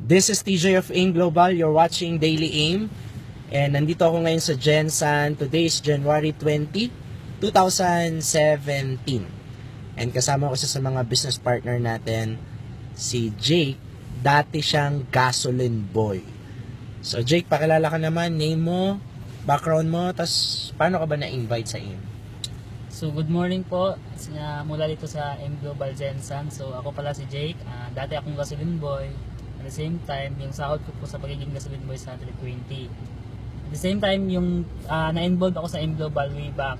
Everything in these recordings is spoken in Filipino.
This is TJ of AIM Global. You're watching Daily AIM. And nandito ako ngayon sa Gensan. Today is January 20, 2017. And kasama ko sa mga business partner natin, si Jake. Dati siyang gasoline boy. So Jake, pakilala ka naman. Name mo, background mo, tas paano ka ba na-invite sa AIM? So good morning po, mula dito sa AIM Global Gensan. So ako pala si Jake, dati akong gasoline boy. At the same time, yung sahod ko po sa pagiging gasoline boy sa 120. At the same time, yung na-involved ako sa AIM Global way back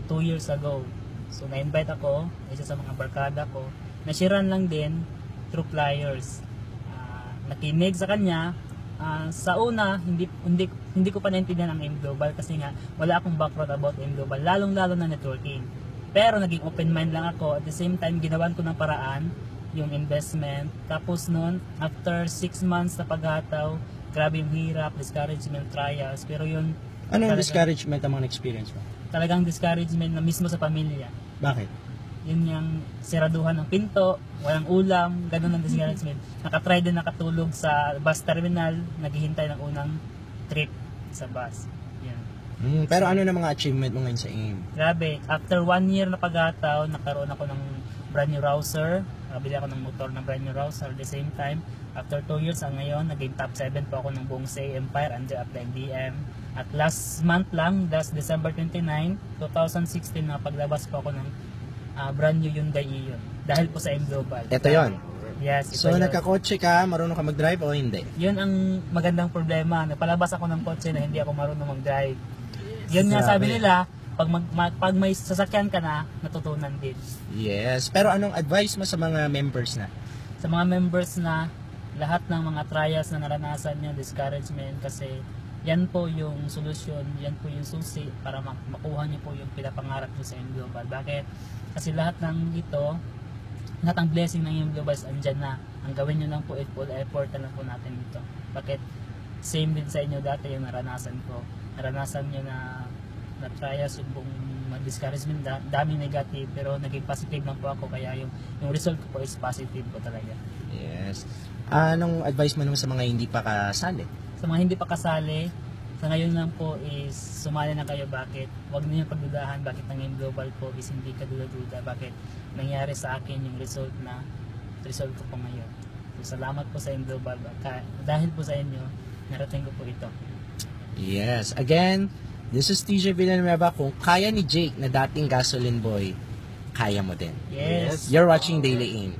2 years ago. So na-invite ako, isa sa mga barkada ko, nashiran lang din through flyers. Nakinig sa kanya. Sa una, hindi ko pa naintindihan ang AIM Global kasi nga wala akong background about AIM Global, lalong-lalo na networking. Pero naging open mind lang ako. At the same time, ginawan ko ng paraan yung investment. Tapos nun, after 6 months na paghataw, grabe yung hirap, discouragement, trials. Pero yun... Ano yung discouragement ang mga experience mo? Talagang discouragement na mismo sa pamilya. Bakit? Yun yung siraduhan ng pinto, walang ulam, ganun ang discouragement. Nakatry din nakatulog sa bus terminal, naghihintay ng unang trip sa bus. Yan. Pero ano na mga achievement mo ngayon sa AIM? Grabe, after 1 year na paghataw, nagkaroon ako ng brand new rouser. Nakabili ako ng motor ng brand new rouser. At the same time, after 2 years ngayon, naging top 7 po ako ng buong Say Empire under Upline DM. At last month lang, that's December 29, 2016, paglabas po ako ng brand new Hyundai Ion. Dahil po sa AIM Global. Ito yon. Yes. So nagkakotse ka, marunong ka mag-drive o hindi? Yun ang magandang problema. Napalabas ako ng kotse na hindi ako marunong mag-drive. Yun nga sabi nila, pag may sasakyan ka na, natutunan din. Yes. Pero anong advice mo sa mga members na? Sa mga members na lahat ng mga trials na naranasan nyo, discouragement, kasi yan po yung solusyon, yan po yung susi para makuha nyo po yung pinapangarap nyo sa AIM Global. Bakit? Kasi lahat ng ito, lahat ng blessing ng AIM Global andyan na. Ang gawin nyo lang po, full effort na lang po natin dito. Bakit? Same din sa inyo dati yung naranasan ko. Naranasan nyo na trials, yung buong discouragement, daming negative, pero naging positive lang po ako, kaya yung result ko po is positive po talaga. Yes. Anong advice mo naman sa mga hindi pa kasali? Sa mga hindi pa kasali, sa ngayon lang po is sumali na kayo. Bakit? Huwag niyo pagdudahan bakit ang AIM Global po is hindi ka duda-duda. Bakit? Nangyari sa akin yung result ko po ngayon. So, salamat po sa AIM Global. Dahil po sa inyo, narating ko po ito. Yes. Again, this is TJ Villanueva. Kung kaya ni Jake na dating gasoline boy, kaya mo din. Yes. You're watching Daily AIM.